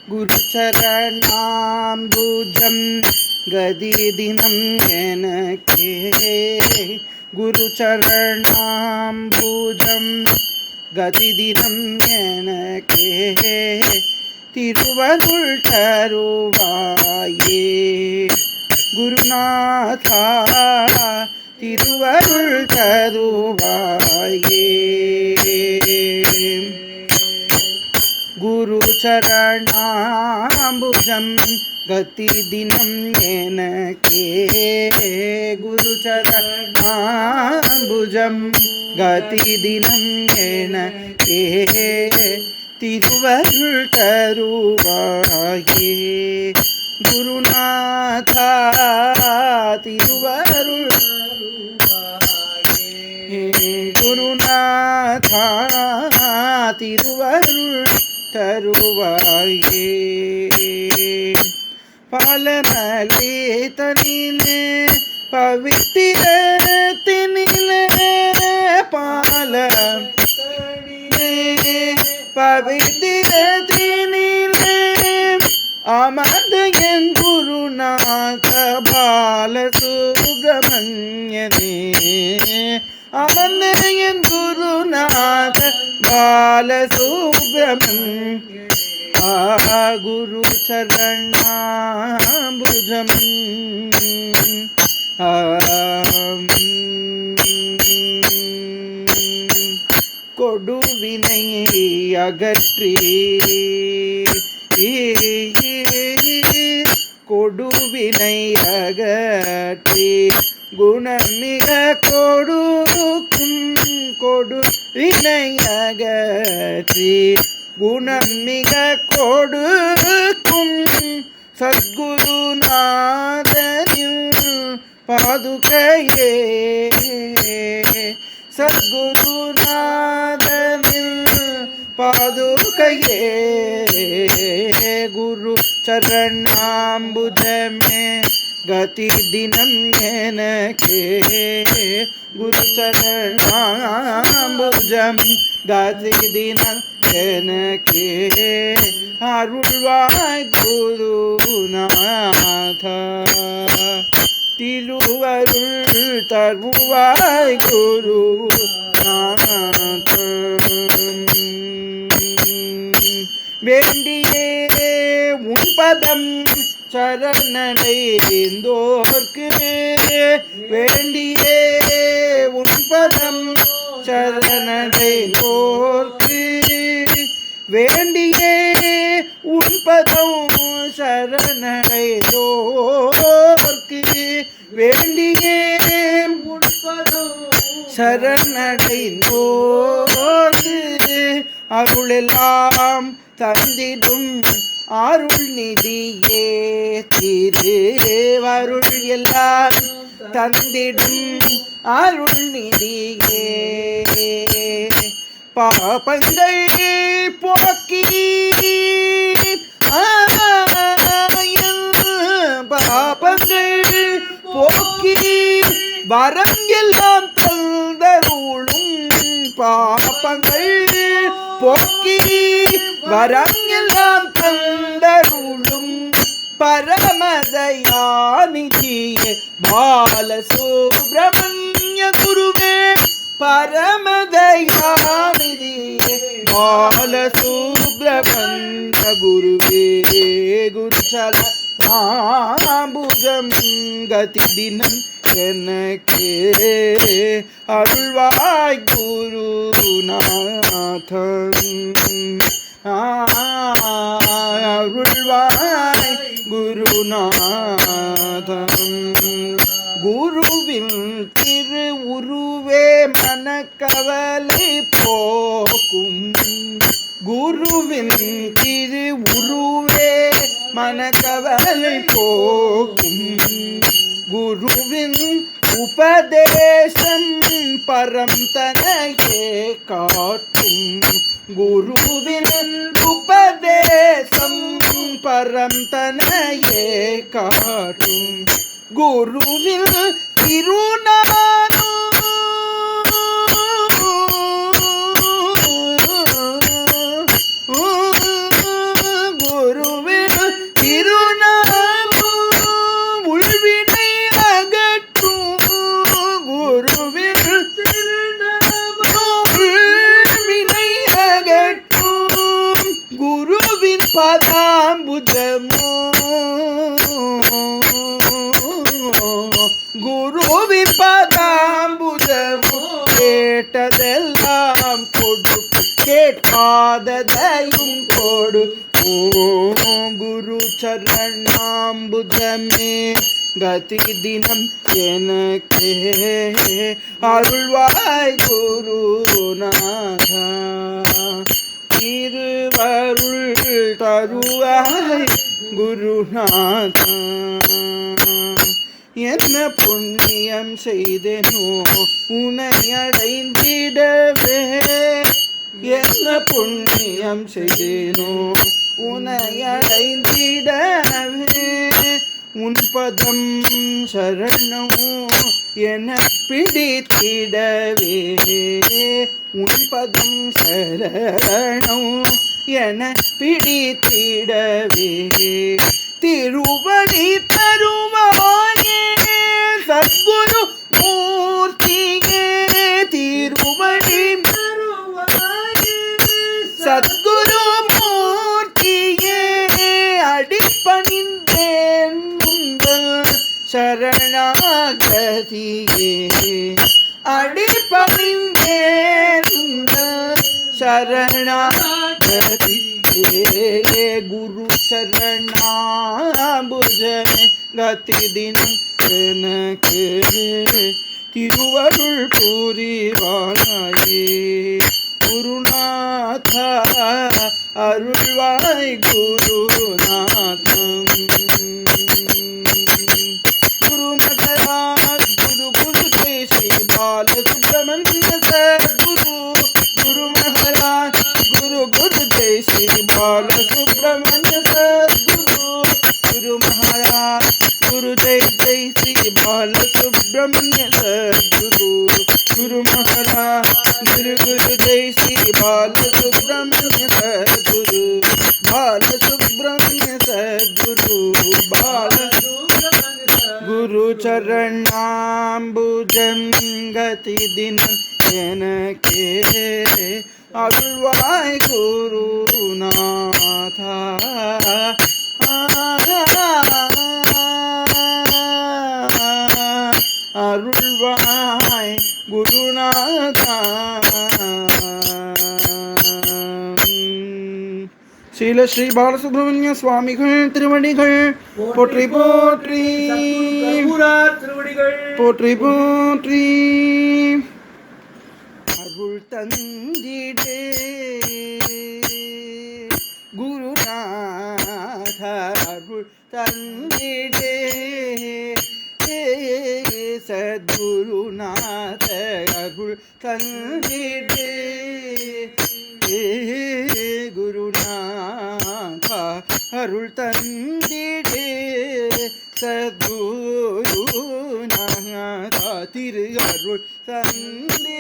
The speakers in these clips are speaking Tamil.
குருச்சரணாம்புஜம் கதிதினம் எனக்கே குருச்சரணாம்புஜம் கதிதினம் எனக்கே திருவருள் தருவாயே குருநாதா திருவருள் தருவாயே குருச்சரணாம்புஜம் கதிதினம் எனக்கே குருச்சரணாம்புஜம் கதிதினம் எனக்கே திருவருள் தருவாயே குருநாதா திருவருள் குருநாதா திருவருள் தருவாயே பாலமலை தனிலே பவித்திரத்தினிலே பவித்திரத்தினிலே அமர்ந்த என் குருநாத பாலசுப்ரமணியனே அமர்ந்த என் குருநாத பாலசுப்ரமணிய குரு சரணாம்புஜம் கொடுவினை அகற்றி கொடுவினை அகற்றி குணமிக கொடுக்கும் கொடுவினை அகற்றி குணமிக கொடுக்கும் சத்குருநாதனின் பாதுகையே சத்குருநாதனின் பாதுகையே குரு சரணாம்புஜமே கதி தினம் எனக்கே குரு சரணாம்புஜம் கதி தினம் எனக்கே அருள்வாய் குருநாதா திருவருள் தருவாய் குருநாதா வேண்டியே உன் பதம் சரணடைந்தோர்க்கு வேண்டியே உன் பதம் சரணடைந்தோர்க்கு வேண்டியே உன் பதம் சரணடைந்தோர்க்கு வேண்டியே உன் பதம் சரணடைந்தோர்க்கு அருளெல்லாம் தந்திடும் அருள் நிதியே திருவருள் எல்லாம் தந்திடும் அருள் நிதியே பாபங்கள் போக்கி பாபங்கள் போக்கி வரம் எல்லாம் தந்தருளும் பாபங்கள் போக்கி வரம் எல்லாம் தந்தருளும் பரமதயாநிதியே பாலசுப்ரமணிய குருவே பரமதயாநிதியே பாலசுப்ரமணிய குருவே குருச்சரணாம்புஜம் கதி தினம் எனக்கே அருள்வாய் குருநாதன் அருள்வாய் குருநாதன் குருவின் திரு உருவே மனக்கவலை போக்கும் குருவின் திரு உருவே மனக்கவலை போக்கும் குருவின் உபதேசம் பரம் தனையே காட்டும் குருவின் உபதேசம் பரம் தனையே காட்டும் குருவின் திருநாமம் குருவின் பதாம்புஜமோ குருவின் பதாம்புஜமோ கேட்டதெல்லாம் கொடு கேட்காததையும் கொடு குரு சரணாம்புஜமே கதி தினம் எனக்கு அருள்வாய் குருநாதா திருவருள் தருவாய் குருநாதா என்ன புண்ணியம் செய்தேனோ உன்னை அடைந்திடவே என்ன புண்ணியம் செய்தேனோ உன்னை அடைந்திடவே உன் பதம் சரணமோ என பிடித்திடவே உன் பதம் சரணமோ என பிடித்திடவே திருவடி தருவாயே சத்குரு மூர்த்தியே திருவடி சத்குரு மூர்த்தியே அடிப்பணிந்தேன் உங்கள் சரணாகதியே அடிப்பணிந்தேன் உங்கள் சரணாகதியே குரு சரணாம்புஜமே கதி தினம் எனக்கு திருவருள் புரிவாயே குருநாதா அருள்வாய் குருநாதம் குரு மகராஜ் குரு குரு ஜெய் ஸ்ரீ பால சுப்பிரமணிய சத்குரு குரு மகராஜ் குரு குரு ஜெய் ஸ்ரீ பால சுப்பிரமணிய சத்குரு குரு மகாராஜ் குரு ஜெய் ஜெய் ஸ்ரீ பால சுப்பிரமணிய சத்குரு குரு மகாராஜ் குரு குரு ஜெய் ஸ்ரீ பால சுப்பிரமணிய சத்குரு பால சுப்பிரமணிய சத்குரு பால குரு சரணாம்புஜம் கதி தினம் எனக்கே அருள்வாய் குருநாதா அருள்வாய் குருநாதா ஸ்ரீல ஸ்ரீ பாலசுப்ரமணிய சுவாமிகள் திருவடிகள் போற்றி போற்றி போற்றி போற்றி அருள் தந்திடே குருநாத அருள் தந்திடே சத்குருநாத அருள் தந்திடே குருநாத அருள் தந்திடே சத்குருநாத திரு அருள் தந்திடே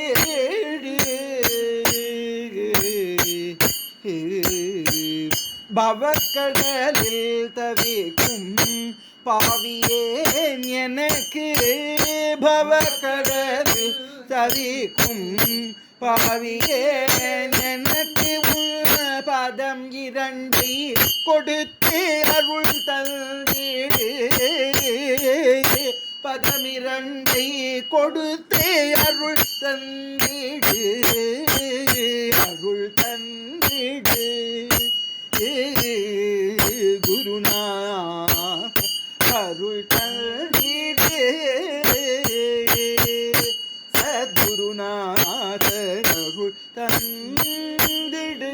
பவக்கடலில் தவிக்கும் பாவியேன் எனக்கு பவக்கடலில் தவிக்கும் பாவியேன் எனக்கு பதம் இரண்டை கொடுத்து அருள் தந்திடு பதம் இரண்டை கொடுத்து அருள் தந்திடு அருள் தந்திடு குருநாத அருள் தந்திடு சத்குருநாத அருள் தந்திடு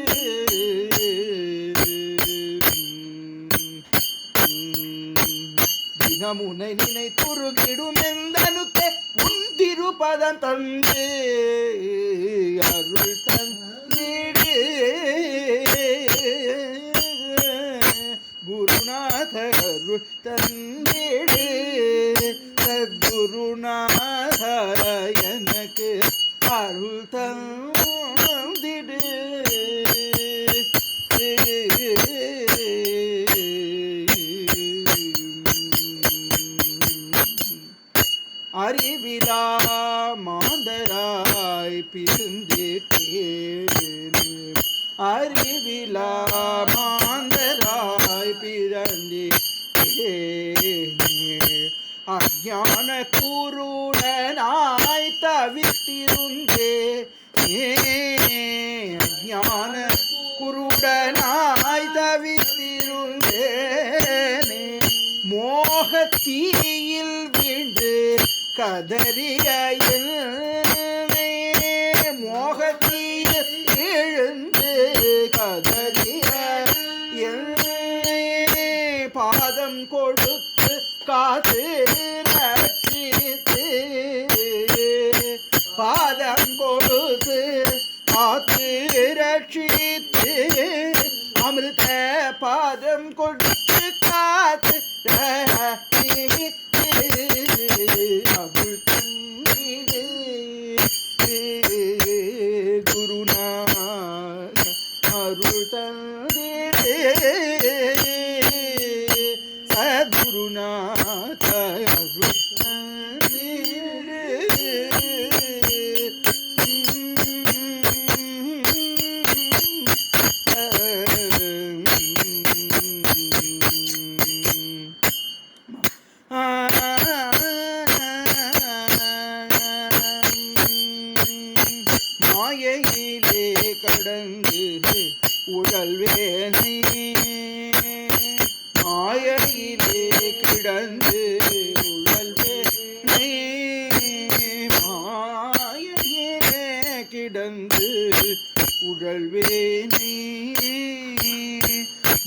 தினமுனை நினைத்துருகிடும் எந்தனுக்கே உன் திருப்பதம் தந்து அருள் தந்திடு குருநாத அருள் தந்திடு சத்குருநாத எனக்கு அருள் தந்திடு அறிவிலா மாந்தராய் பிரிந்திட்டேன் அறிவிலா மாந்தராய் அஞ்ஞான குருடனாய் தவித்திருந்தே அஞ்ஞான குருடனாய் தவித்திருந்தேனே மோகத்தீயில் வீண்டு கதறிய மோகத்தீயில் எழுந்து கதறிய பாதம் கொடுத்து காத்து ரட்சித்து பாதம் கொடுத்து காத்து ரட்சித்து அமிர்த பாதம் கொடுத்து காத்து அருள் தந்திடு குருநாத அருள் தந்திடு சத்குருநாத அருள் தந்திடு மாயையிலே கடந்து உழல்வேனை மாயையிலே கிடந்து உழல்வேனை மாயையிலே கிடந்து உழல்வேனை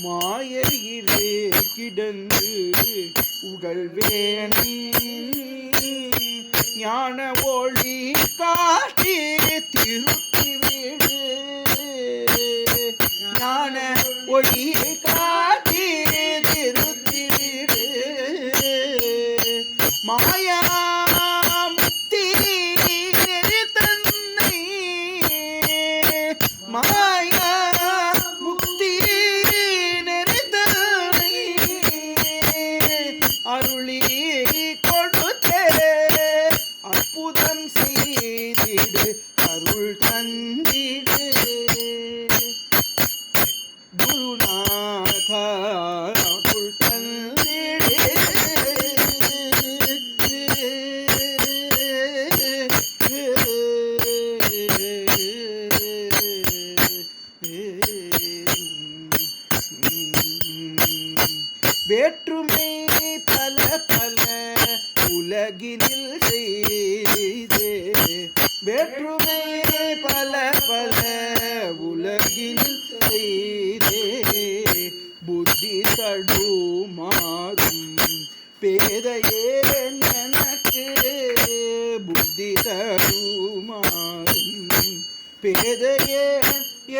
மாயையிலே கிடந்து உழல்வேனை ஞான ஒளி காட்டி திருத்தி வீடு ஞான ஒளி காட்டி திருத்தி வீடு மாயா முக்தி தன்னை மாயா முக்தி நெறிதனை அருளி கொடுத்தே அற்புதம் செய்திடு அருள் தந்திடு குருநாத அருள் தந்திடு வேற்றுமை பல பல உலகினில் செய்தே வேற்றுமை பல பல உலகினில் செய்தே புத்தி தடுமாறும் பேதையே எனக்கு புத்தி தடுமாறும் பேதையே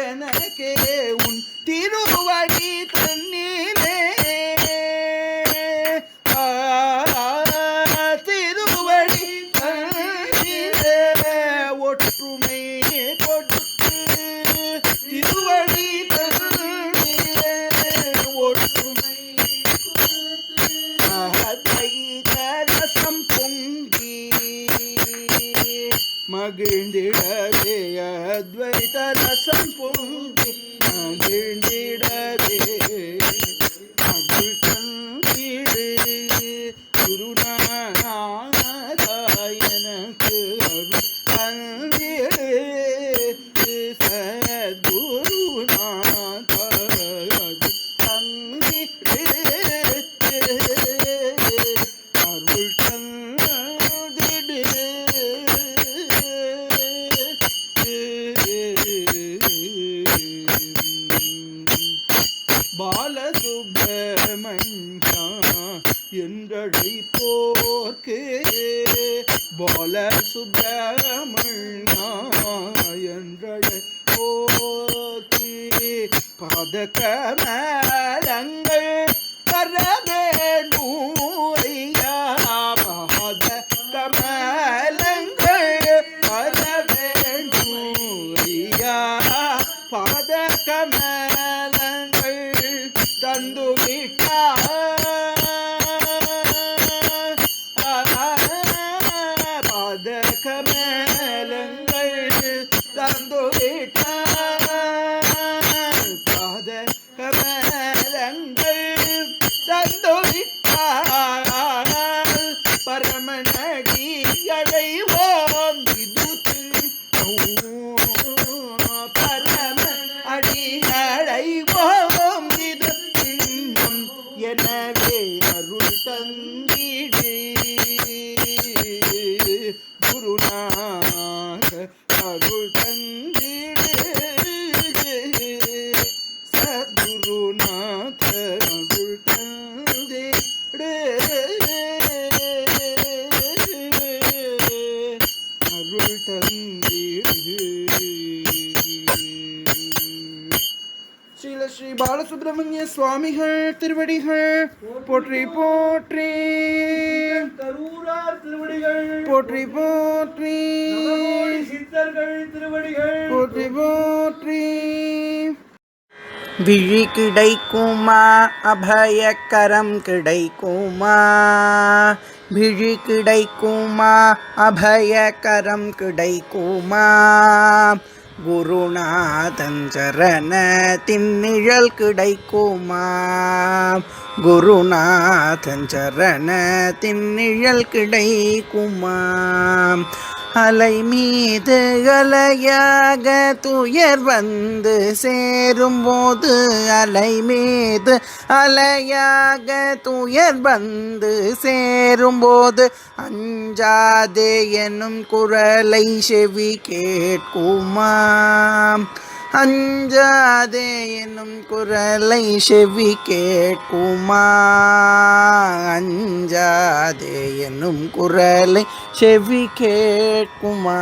எனக்கே உன் திருவடி தன்னிலே திருவடி தன்னிலே ஒற்றுமை கொடுத்து திருவடி தன்னிலே ஒற்றுமை ரசம் பொங்கி மகிழ்ந்திடவே அத்வைத ரசம் பொங்கி மகிழ்ந்திடவே அருள் தந்திடு குருநாத எனக்கு அருள் தந்திடு சத்குருநாத அருள் தந்திடு அருள் தந்திடு பாலசுப்ரமணியா என்றழைப்போர்க்கு பாலசுப்ரமணியா என்றழைப்போர்க்கு பாதகமலங்கள் தர வேண்டுமையா பாதகமலங்கள் தர வேண்டுமையா பாதகமலங்கள் தந்து பாதகமலங்கள் தந்து பாதகமலங்கள் குருநாத அருள் தந்திடு அருள் தந்திடு. ஸ்ரீ பாலசுப்ரமணிய சுவாமிகள் திருவடிகள் போற்றி போற்றி. கரூரார் திருவடிகள் போற்றி போற்றி. சித்தர்கள் திருவடிகள் போற்றி போற்றி. விழி கிடைக்குமா அபயக்கரம் கிடைக்குமா, விழி கிடைக்குமா அபயக்கரம் கிடைக்குமா, குருநாதன் சரணத்தின் நிழல் கிடைக்குமா, குருநாதன் சரணத்தின் நிழல் கிடைக்குமா. அலை மீது அலையாக துயர் வந்து சேரும்போது, அலை மீது அலையாக துயர் வந்து சேரும்போது, அஞ்சாதே என்னும் குரலை செவி கேட்குமா, அஞ்சாதே என்னும் குரலை செவி கேட்குமா, அஞ்சாதே என்னும் குரலை செவி கேட்குமா.